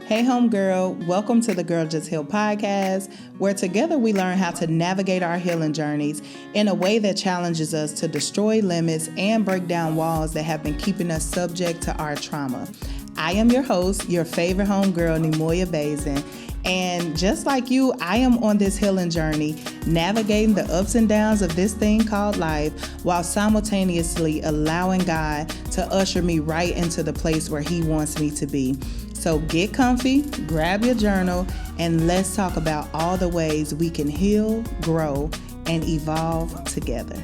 Hey homegirl, welcome to the Girl Just Heal podcast, where together we learn how to navigate our healing journeys in a way that challenges us to destroy limits and break down walls that have been keeping us subject to our trauma. I am your host, your favorite homegirl, Neimoya Basden, and just like you, I am on this healing journey, navigating the ups and downs of this thing called life, while simultaneously allowing God to usher me right into the place where He wants me to be. So get comfy, grab your journal, and let's talk about all the ways we can heal, grow, and evolve together.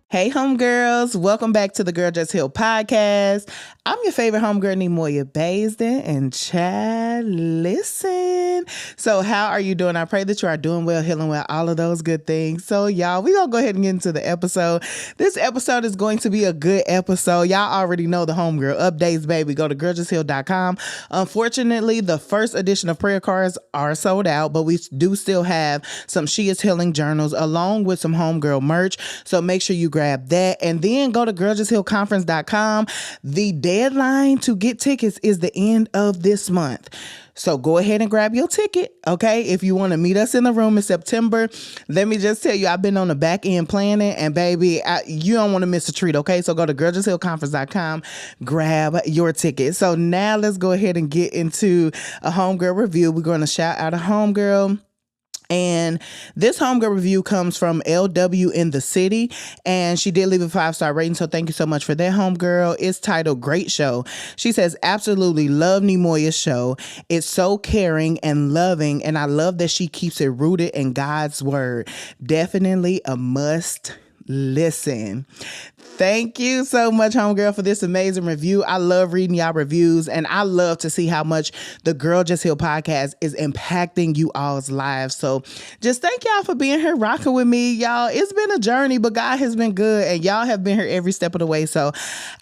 Hey homegirls, welcome back to the Girl Just Heal podcast. I'm your favorite homegirl, Neimoya Basden, and child, listen. So how are you doing? I pray that you are doing well, healing well, all of those good things. So y'all, we're going to go ahead and get into the episode. This episode is going to be a good episode. Y'all already know the homegirl updates, baby. Go to girljustheal.com. Unfortunately, the first edition of prayer cards are sold out, but we do still have some She Is Healing journals along with some homegirl merch. So make sure you grab that, and then go to girljusthealconference.com. The deadline to get tickets is the end of this month. So go ahead and grab your ticket, okay? If you want to meet us in the room in September, let me just tell you, I've been on the back end planning, and baby, you don't want to miss a treat, okay? So go to girljusthealconference.com, grab your ticket. So now let's go ahead and get into a homegirl review. We're going to shout out a homegirl. And this homegirl review comes from LW in the City, and she did leave a 5-star rating, so thank you so much for that, homegirl. It's titled Great Show. She says, absolutely love Neimoya's show. It's so caring and loving, and I love that she keeps it rooted in God's word. Definitely a must listen. Thank you so much, homegirl, for this amazing review. I love reading y'all reviews, and I love to see how much the Girl Just Heal podcast is impacting you all's lives. So just thank y'all for being here, rocking with me, y'all. It's been a journey, but God has been good, and y'all have been here every step of the way. So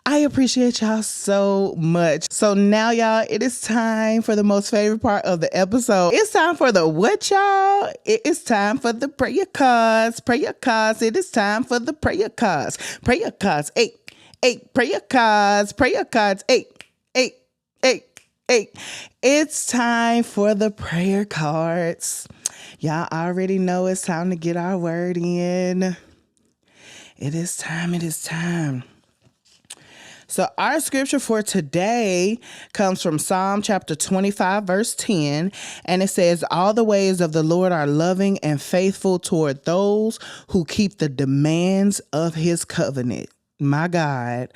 I appreciate y'all so much. So now, y'all, it is time for the most favorite part of the episode. It's time for the what, y'all? It is time for the prayer cards. Prayer cards. It is time for the prayer cards. Prayer cards, eight, prayer cards, eight. It's time for the prayer cards. Y'all already know it's time to get our word in. It is time. So our scripture for today comes from Psalm chapter 25, verse 10, and it says, all the ways of the Lord are loving and faithful toward those who keep the demands of his covenant. My God,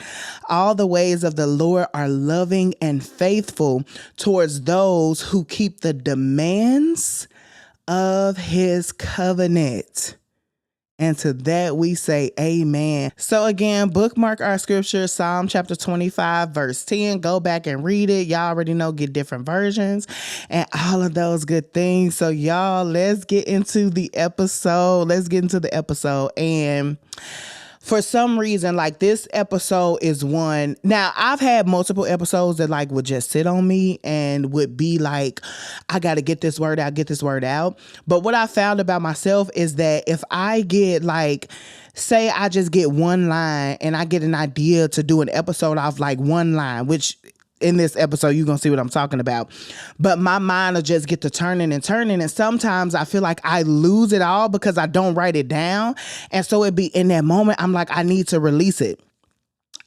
all the ways of the Lord are loving and faithful towards those who keep the demands of his covenant. And to that we say amen. So again, bookmark our scripture, Psalm chapter 25, verse 10. Go back and read it. Y'all already know, get different versions and all of those good things. So y'all, let's get into the episode. And for some reason, like, this episode is one. Now, I've had multiple episodes that like would just sit on me and would be like, I got to get this word out. But what I found about myself is that if I get like, say I just get one line and I get an idea to do an episode off like one line, which in this episode, you're going to see what I'm talking about. But my mind will just get to turning. And sometimes I feel like I lose it all because I don't write it down. And so it'd be in that moment, I'm like, I need to release it.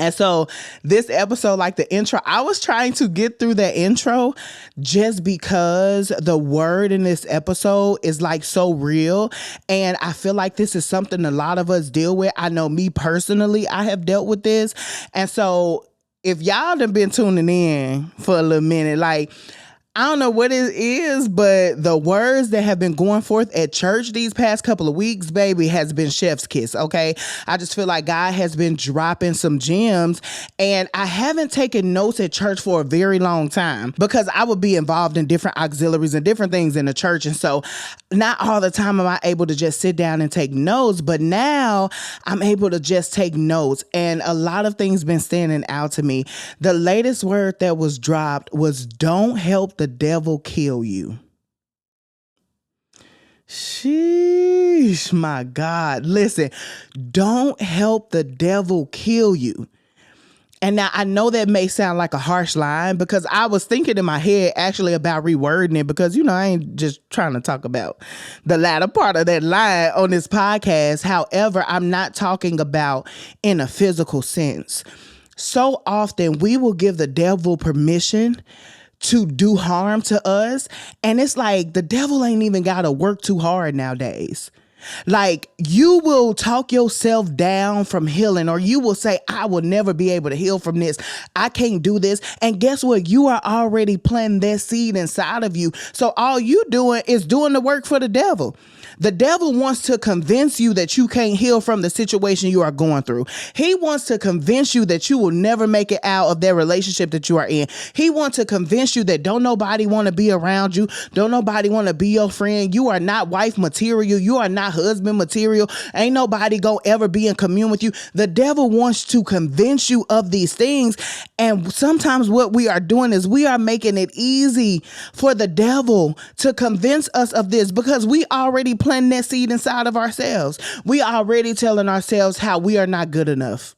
And so this episode, like the intro, I was trying to get through the intro just because the word in this episode is like so real. And I feel like this is something a lot of us deal with. I know me personally, I have dealt with this. And so if y'all done been tuning in for a little minute, like, I don't know what it is, but the words that have been going forth at church these past couple of weeks, baby, has been chef's kiss, okay? I just feel like God has been dropping some gems, and I haven't taken notes at church for a very long time because I would be involved in different auxiliaries and different things in the church, and so not all the time am I able to just sit down and take notes, but now I'm able to just take notes, and a lot of things been standing out to me. The latest word that was dropped was, don't help the devil kill you. Sheesh, my God. Listen, don't help the devil kill you. And now I know that may sound like a harsh line, because I was thinking in my head actually about rewording it, because, I ain't just trying to talk about the latter part of that line on this podcast. However, I'm not talking about in a physical sense. So often we will give the devil permission to do harm to us. And it's like the devil ain't even got to work too hard nowadays. Like, you will talk yourself down from healing, or you will say, I will never be able to heal from this. I can't do this. And guess what? You are already planting that seed inside of you. So all you doing is doing the work for the devil. The devil wants to convince you that you can't heal from the situation you are going through. He wants to convince you that you will never make it out of that relationship that you are in. He wants to convince you that don't nobody want to be around you. Don't nobody want to be your friend. You are not wife material. You are not husband material. Ain't nobody gonna ever be in commune with you. The devil wants to convince you of these things. And sometimes what we are doing is we are making it easy for the devil to convince us of this, because we already planting that seed inside of ourselves. We already telling ourselves how we are not good enough.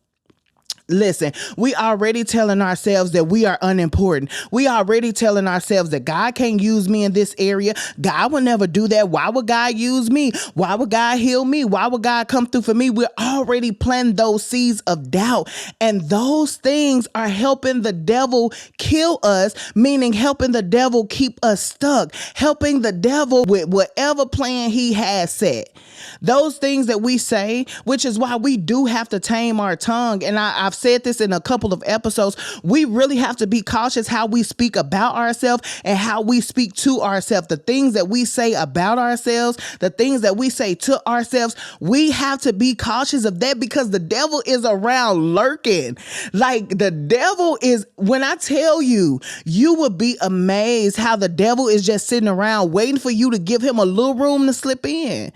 Listen, we already telling ourselves that we are unimportant. We already telling ourselves that God can't use me in this area. God will never do that. Why would God use me? Why would God heal me? Why would God come through for me? We're already planting those seeds of doubt. And those things are helping the devil kill us, meaning helping the devil keep us stuck, helping the devil with whatever plan he has set. Those things that we say, which is why we do have to tame our tongue. And I've said this in a couple of episodes. We really have to be cautious how we speak about ourselves and how we speak to ourselves. The things that we say about ourselves, the things that we say to ourselves, we have to be cautious of that, because the devil is around lurking. Like, the devil is, when I tell you, you would be amazed how the devil is just sitting around waiting for you to give him a little room to slip in.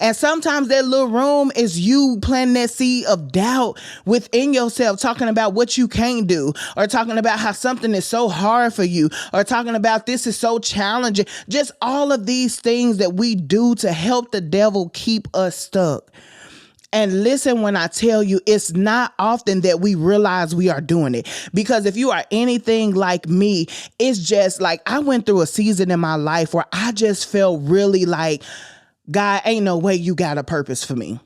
And sometimes that little room is you planting that seed of doubt within yourself, talking about what you can't do, or talking about how something is so hard for you, or talking about this is so challenging. Just all of these things that we do to help the devil keep us stuck. And listen, when I tell you, it's not often that we realize we are doing it. Because if you are anything like me, it's just like I went through a season in my life where I just felt really like, God, ain't no way you got a purpose for me.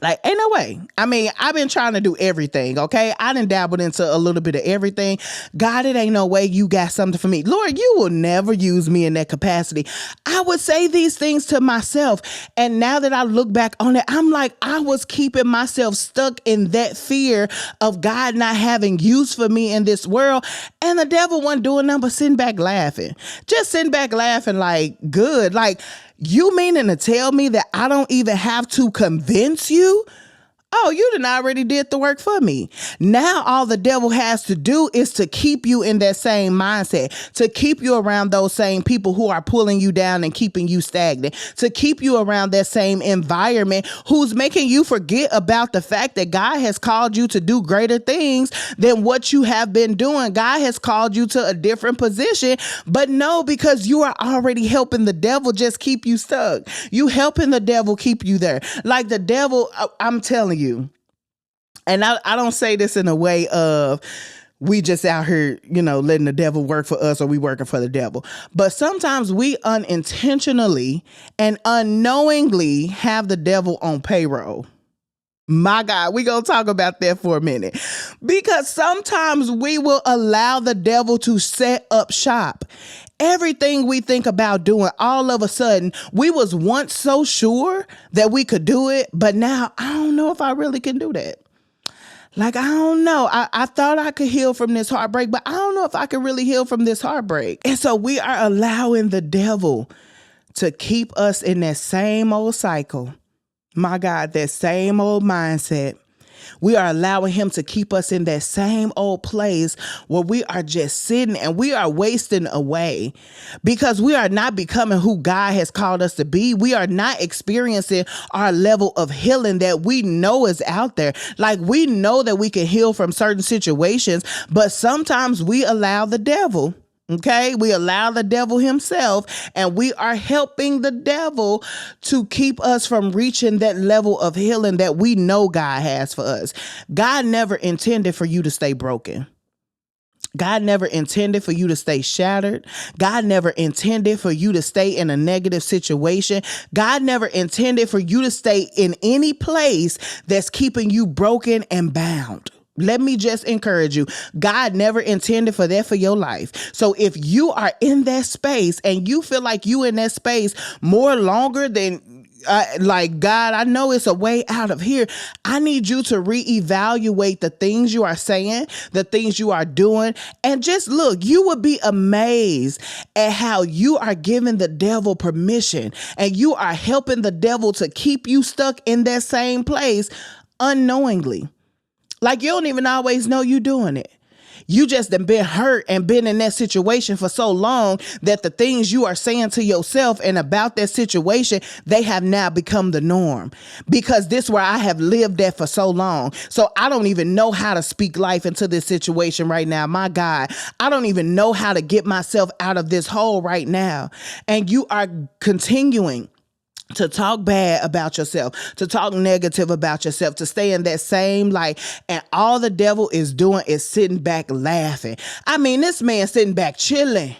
Like, ain't no way. I mean, I've been trying to do everything, okay? I done dabbled into a little bit of everything. God, it ain't no way you got something for me. Lord, you will never use me in that capacity. I would say these things to myself. And now that I look back on it, I'm like, I was keeping myself stuck in that fear of God not having use for me in this world. And the devil wasn't doing nothing but sitting back laughing. Just sitting back laughing like, good. Like, you meaning to tell me that I don't even have to convince you? Oh, you done already did the work for me. Now all the devil has to do is to keep you in that same mindset, to keep you around those same people who are pulling you down and keeping you stagnant, to keep you around that same environment who's making you forget about the fact that God has called you to do greater things than what you have been doing. God has called you to a different position, but no, because you are already helping the devil just keep you stuck. You helping the devil keep you there. Like the devil, I'm telling you. And I don't say this in a way of we just out here, letting the devil work for us or we working for the devil. But sometimes we unintentionally and unknowingly have the devil on payroll. My God, we gonna talk about that for a minute. Because sometimes we will allow the devil to set up shop. Everything we think about doing, all of a sudden, we was once so sure that we could do it, but now I don't know if I really can do that. Like, I don't know. I thought I could heal from this heartbreak, but I don't know if I could really heal from this heartbreak. And so we are allowing the devil to keep us in that same old cycle. My God, that same old mindset. We are allowing him to keep us in that same old place where we are just sitting and we are wasting away because we are not becoming who God has called us to be. We are not experiencing our level of healing that we know is out there. Like, we know that we can heal from certain situations, but sometimes we allow the devil Okay, we allow the devil himself, and we are helping the devil to keep us from reaching that level of healing that we know God has for us. God never intended for you to stay broken. God never intended for you to stay shattered. God never intended for you to stay in a negative situation. God never intended for you to stay in any place that's keeping you broken and bound. Let me just encourage you. God never intended for that for your life. So if you are in that space and you feel like you in that space more longer than like, God, I know it's a way out of here. I need you to reevaluate the things you are saying, the things you are doing, and just look, you would be amazed at how you are giving the devil permission and you are helping the devil to keep you stuck in that same place unknowingly. Like, you don't even always know you doing it. You just done been hurt and been in that situation for so long that the things you are saying to yourself and about that situation, they have now become the norm, because this is where I have lived at for so long. So I don't even know how to speak life into this situation right now. My God, I don't even know how to get myself out of this hole right now. And you are continuing to talk bad about yourself, to talk negative about yourself, to stay in that same light. And all the devil is doing is sitting back laughing. I mean, this man sitting back chilling,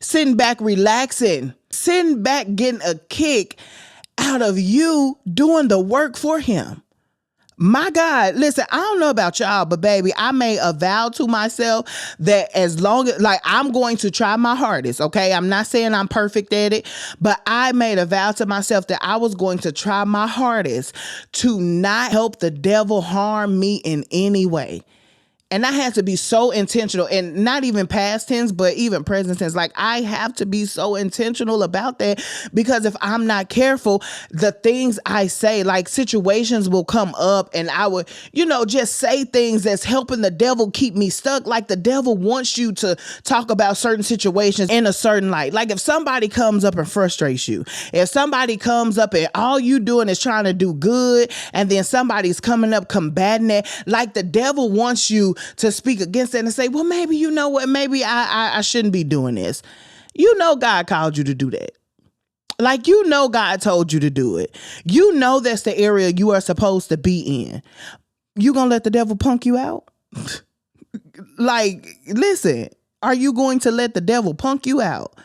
sitting back relaxing, sitting back getting a kick out of you doing the work for him. My God, listen, I don't know about y'all, but baby, I made a vow to myself that as long as, like, I'm going to try my hardest, okay? I'm not saying I'm perfect at it, but I made a vow to myself that I was going to try my hardest to not help the devil harm me in any way. And I had to be so intentional, and not even past tense, but even present tense. Like, I have to be so intentional about that, because if I'm not careful, the things I say, like, situations will come up and I would, just say things that's helping the devil keep me stuck. Like, the devil wants you to talk about certain situations in a certain light. Like, if somebody comes up and frustrates you, if somebody comes up and all you doing is trying to do good, and then somebody's coming up combating it, like, the devil wants you to speak against it and say, well, maybe, you know what, maybe I shouldn't be doing this. God called you to do that. Like, God told you to do it. That's the area you are supposed to be in. You gonna let the devil punk you out? Like, listen, are you going to let the devil punk you out?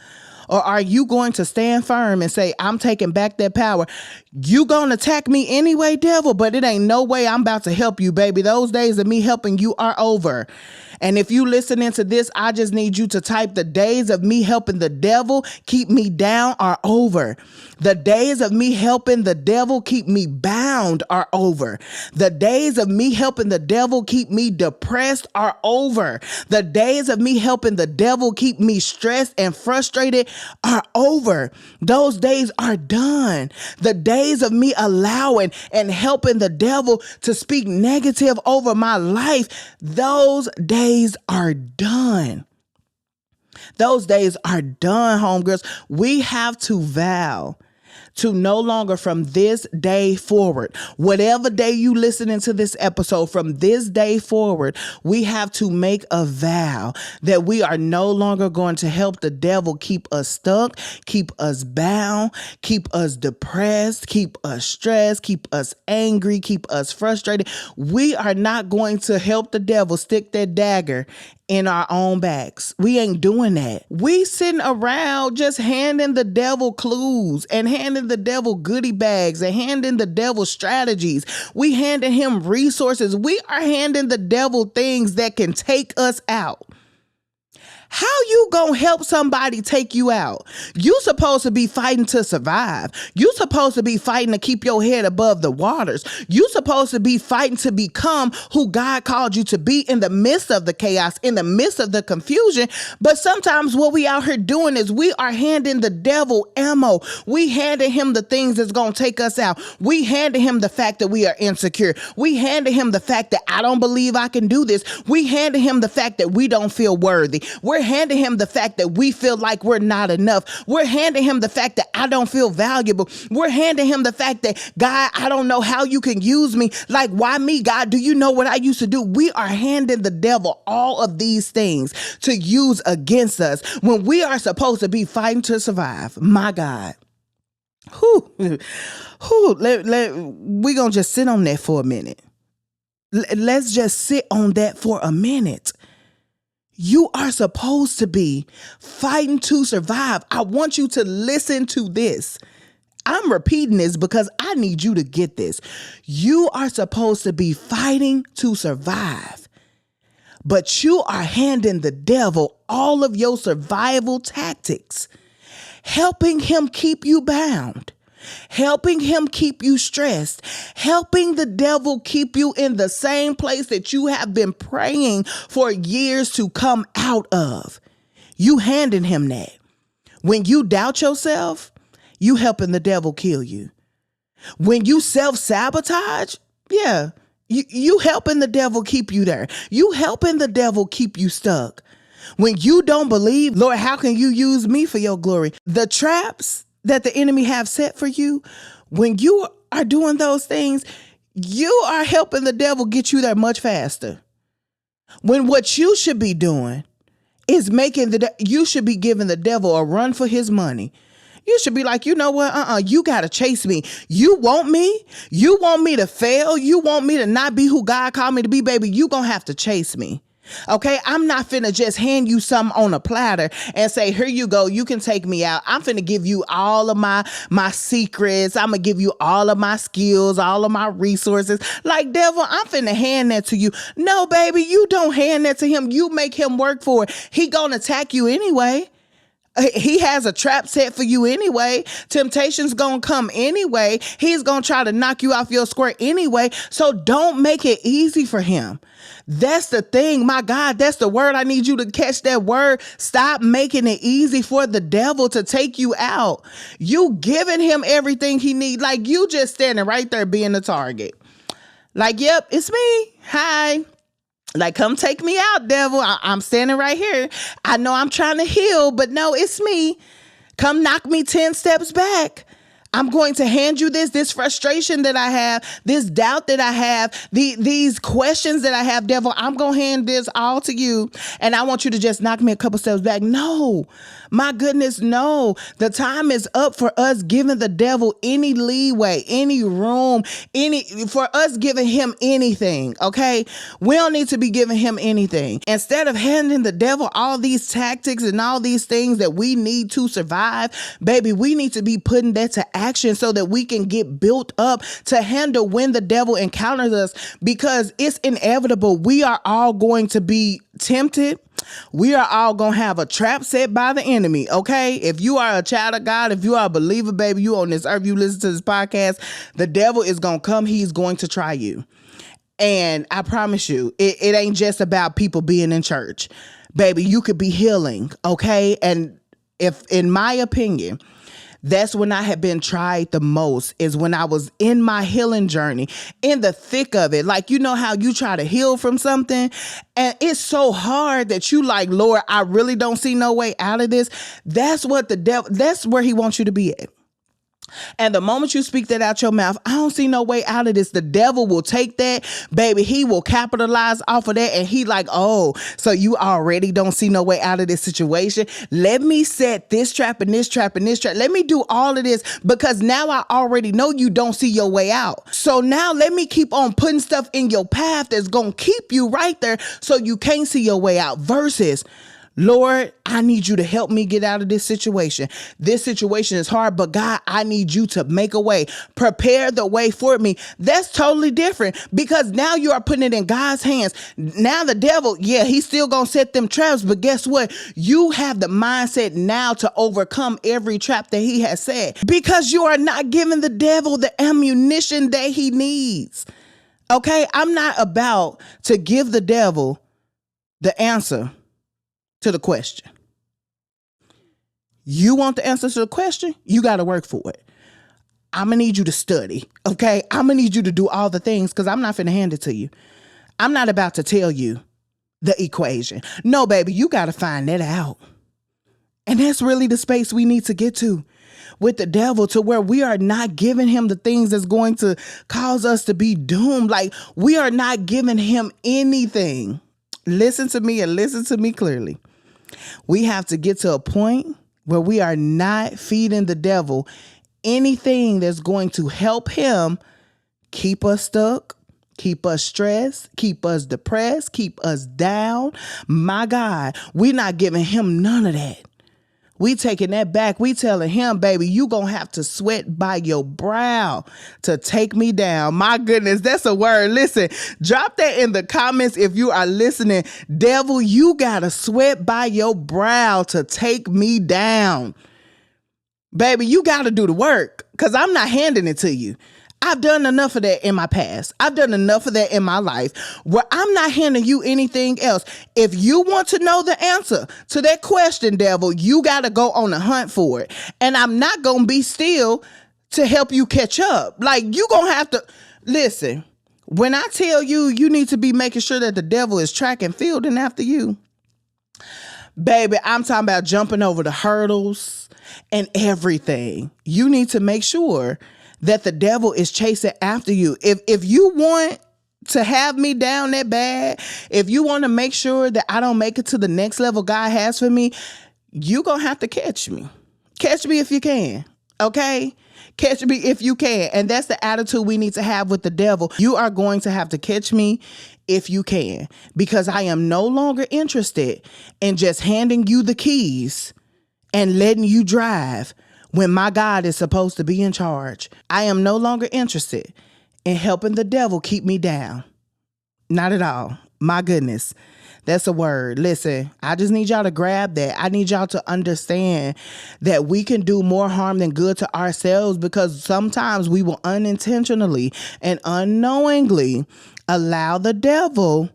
Or are you going to stand firm and say, I'm taking back that power? You gonna attack me anyway, devil, but it ain't no way I'm about to help you, baby. Those days of me helping you are over. And if you listening to this, I just need you to type, the days of me helping the devil keep me down are over. The days of me helping the devil keep me bound are over. The days of me helping the devil keep me depressed are over. The days of me helping the devil keep me stressed and frustrated are over. Those days are done. The days of me allowing and helping the devil to speak negative over my life, those days are done. Those days are done, homegirls. We have to vow to no longer, from this day forward, whatever day you listening to this episode, from this day forward, we have to make a vow that we are no longer going to help the devil keep us stuck, keep us bound, keep us depressed, keep us stressed, keep us angry, keep us frustrated. We are not going to help the devil stick that dagger in our own backs. We ain't doing that. We sitting around just handing the devil clues and handing the devil goodie bags and handing the devil strategies. We handing him resources. We are handing the devil things that can take us out. How you gonna help somebody take you out? You supposed to be fighting to survive. You supposed to be fighting to keep your head above the waters. You supposed to be fighting to become who God called you to be in the midst of the chaos, in the midst of the confusion. But sometimes what we out here doing is we are handing the devil ammo. We handing him the things that's gonna take us out. We handing him the fact that we are insecure. We handing him the fact that I don't believe I can do this. We handing him the fact that we don't feel worthy. We're handing him the fact that we feel like we're not enough. We're handing him the fact that I don't feel valuable. We're handing him the fact that, God, I don't know how you can use me. Like, why me, God? Do you know what I used to do? We are handing the devil all of these things to use against us when we are supposed to be fighting to survive. My God. We're going to just sit on that for a minute. Let's just sit on that for a minute. You are supposed to be fighting to survive. I want you to listen to this. I'm repeating this because I need you to get this. You are supposed to be fighting to survive, but you are handing the devil all of your survival tactics, helping him keep you bound, helping him keep you stressed, helping the devil keep you in the same place that you have been praying for years to come out of. You handing him that. When you doubt yourself, you helping the devil kill you. When you self-sabotage, you helping the devil keep you there. You helping the devil keep you stuck. When you don't believe, Lord, how can you use me for your glory? The traps that the enemy have set for you, when you are doing those things, you are helping the devil get you there much faster. When what you should be doing is you should be giving the devil a run for his money. You should be like, you know what? You got to chase me. You want me? You want me to fail? You want me to not be who God called me to be, baby? You going to have to chase me. Okay, I'm not finna just hand you something on a platter and say, here you go, you can take me out. I'm finna give you all of my secrets. I'm gonna give you all of my skills, all of my resources. Like, devil, I'm finna hand that to you. No, baby, you don't hand that to him. You make him work for it. He gonna attack you anyway. He has a trap set for you anyway. Temptation's gonna come anyway. He's gonna try to knock you off your square anyway. So don't make it easy for him. That's the thing. My God, that's the word. I need you to catch that word. Stop making it easy for the devil to take you out. You giving him everything he needs. Like, you just standing right there being the target. Like, yep, it's me. Hi. Like, come take me out, devil. I'm standing right here. I know I'm trying to heal, but no, it's me. Come knock me 10 steps back. I'm going to hand you this frustration that I have, this doubt that I have, these questions that I have, devil. I'm going to hand this all to you. And I want you to just knock me a couple steps back. No, my goodness, no. The time is up for us giving the devil any leeway, any room, for us giving him anything. Okay. We don't need to be giving him anything. Instead of handing the devil all these tactics and all these things that we need to survive, baby, we need to be putting that to action so that we can get built up to handle when the devil encounters us, because it's inevitable. We are all going to be tempted. We are all going to have a trap set by the enemy. Okay. If you are a child of God, if you are a believer, baby, you on this earth, you listen to this podcast, the devil is going to come. He's going to try you. And I promise you, it ain't just about people being in church, baby. You could be healing. Okay. And if, in my opinion, that's when I had been tried the most, is when I was in my healing journey, in the thick of it. Like, you know how you try to heal from something and it's so hard that you like, Lord, I really don't see no way out of this. That's what the devil, that's where he wants you to be at. And the moment you speak that out your mouth, I don't see no way out of this, the devil will take that, baby. He will capitalize off of that. And he like, oh, so you already don't see no way out of this situation. Let me set this trap and this trap and this trap. Let me do all of this because now I already know you don't see your way out. So now let me keep on putting stuff in your path that's going to keep you right there so you can't see your way out, versus, Lord, I need you to help me get out of this situation. This situation is hard, but God, I need you to make a way. Prepare the way for me. That's totally different, because now you are putting it in God's hands. Now the devil, he's still going to set them traps, but guess what? You have the mindset now to overcome every trap that he has set, because you are not giving the devil the ammunition that he needs. Okay, I'm not about to give the devil the answer to the question. You want the answer to the question? You got to work for it. I'm going to need you to study. Okay. I'm going to need you to do all the things, because I'm not finna hand it to you. I'm not about to tell you the equation. No, baby, you got to find that out. And that's really the space we need to get to with the devil, to where we are not giving him the things that's going to cause us to be doomed. Like, we are not giving him anything. Listen to me and listen to me clearly. We have to get to a point where we are not feeding the devil anything that's going to help him keep us stuck, keep us stressed, keep us depressed, keep us down. My God, we're not giving him none of that. We taking that back. We telling him, baby, you gonna have to sweat by your brow to take me down. My goodness, that's a word. Listen, drop that in the comments if you are listening. Devil, you gotta sweat by your brow to take me down. Baby, you gotta do the work, because I'm not handing it to you. I've done enough of that in my past. I've done enough of that in my life where I'm not handing you anything else. If you want to know the answer to that question, devil, you got to go on a hunt for it. And I'm not going to be still to help you catch up. Like, you going to have to listen. When I tell you, you need to be making sure that the devil is tracking, fielding after you. Baby, I'm talking about jumping over the hurdles and everything. You need to make sure that the devil is chasing after you. If you want to have me down that bad, if you want to make sure that I don't make it to the next level God has for me, you gonna have to catch me. Catch me if you can, okay? Catch me if you can. And that's the attitude we need to have with the devil. You are going to have to catch me if you can, because I am no longer interested in just handing you the keys and letting you drive when my God is supposed to be in charge. I am no longer interested in helping the devil keep me down. Not at all. My goodness. That's a word. Listen, I just need y'all to grab that. I need y'all to understand that we can do more harm than good to ourselves, because sometimes we will unintentionally and unknowingly allow the devil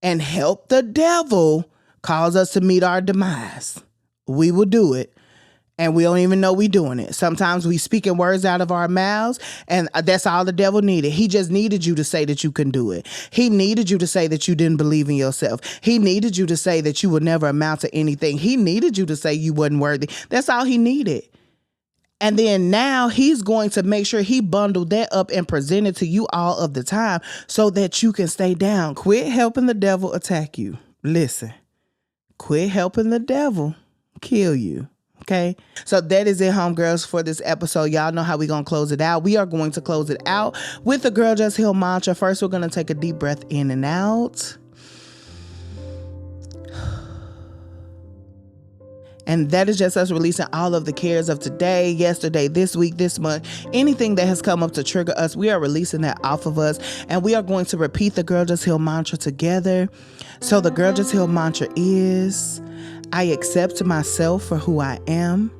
and help the devil cause us to meet our demise. We will do it. And we don't even know we doing it. Sometimes we speaking words out of our mouths, and that's all the devil needed. He just needed you to say that you can do it. He needed you to say that you didn't believe in yourself. He needed you to say that you would never amount to anything. He needed you to say you wasn't worthy. That's all he needed. And then now he's going to make sure he bundled that up and present it to you all of the time so that you can stay down. Quit helping the devil attack you. Listen, quit helping the devil kill you. Okay, so that is it, homegirls, for this episode. Y'all know how we gonna close it out. We are going to close it out with the Girl Just Heal mantra. First, we're gonna take a deep breath in and out. And that is just us releasing all of the cares of today, yesterday, this week, this month, anything that has come up to trigger us. We are releasing that off of us, and we are going to repeat the Girl Just Heal mantra together. So the Girl Just Heal mantra is: I accept myself for who I am.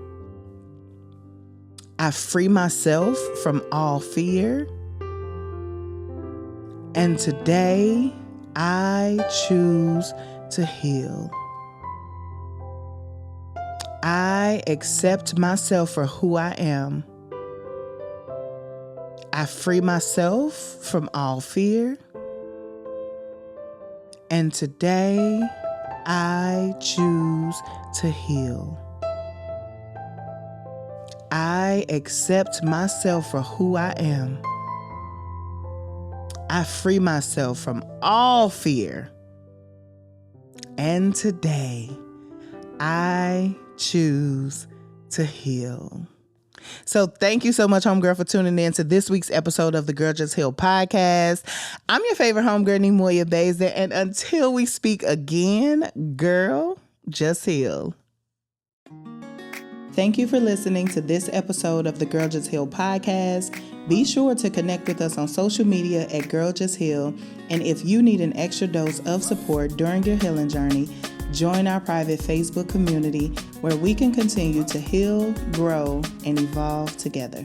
I free myself from all fear. And today, I choose to heal. I accept myself for who I am. I free myself from all fear. And today, I choose to heal. I accept myself for who I am. I free myself from all fear. And today, I choose to heal. So thank you so much, homegirl, for tuning in to this week's episode of the Girl Just Heal podcast. I'm your favorite homegirl, Neimoya Basden, and until we speak again, girl, just heal. Thank you for listening to this episode of the Girl Just Heal podcast. Be sure to connect with us on social media at Girl Just Heal, and if you need an extra dose of support during your healing journey, join our private Facebook community where we can continue to heal, grow, and evolve together.